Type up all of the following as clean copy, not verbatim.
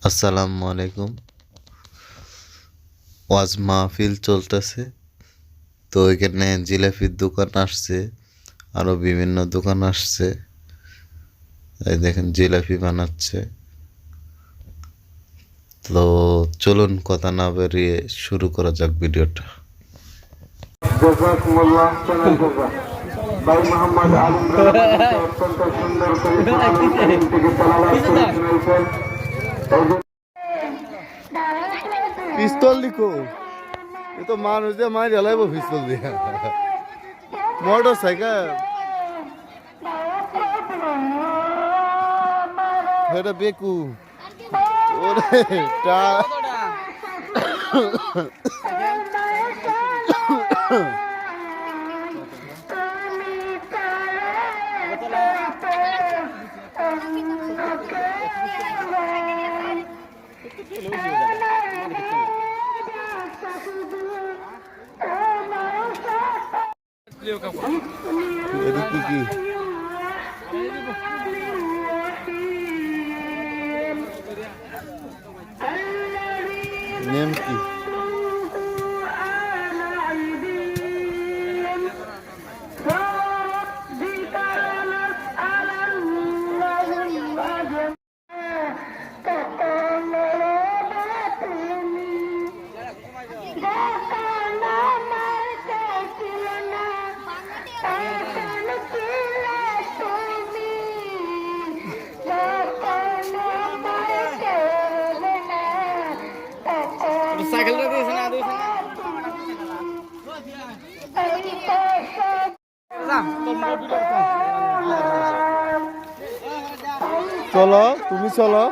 আসসালামু আলাইকুম। ওয়াজ মাহফিল চলতেছে, তো এখানে জিলাপির দোকান আসছে, আরো বিভিন্ন দোকান আসছে। এই দেখেন জিলাপি বানাচ্ছে। তো চলুন কথা না বেরিয়ে শুরু করা যাক ভিডিওটা। ভাই মোহাম্মদ আলম অত্যন্ত সুন্দর করে পিস্তল লিখো, এ তো মানুষ দিয়ে মার জ্বালাইব পিস্তল দিয়ে। মোটর সাইকেল এটা বেকু ওরে টা এটা কি নেম কি? সাইকেলটা দিয়েছে না চলো তুমি চলো।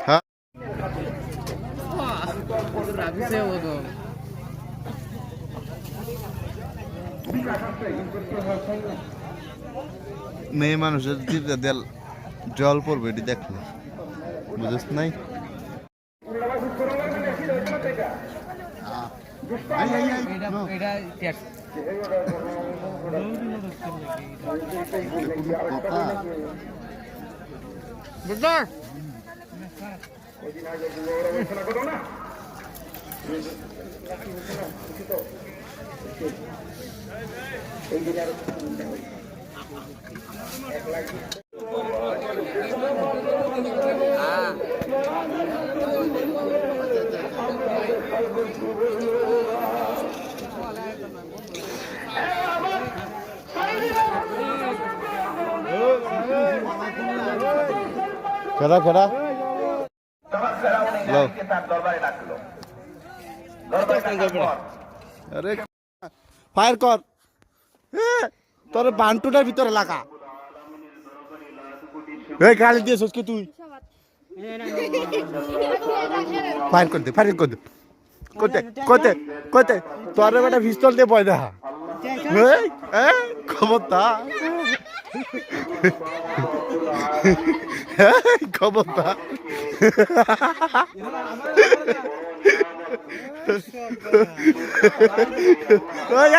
হ্যাঁ মেয়ে মানুষের দেল জল পড়বে এটি দেখলে বুঝিস নাই। খেলা খেলা আরে ফায়ার কর, তোর বান্টুটার ভিতরে লাগা। এই গালি দিয়েছিস কি তুই? ফায়ার কর দে, ফায়ার কর দে। কোতে কোতে কোতে তোর বেটা পিস্তল দিয়ে বয় দেখা। এই খবরদার, খবরদার। ওই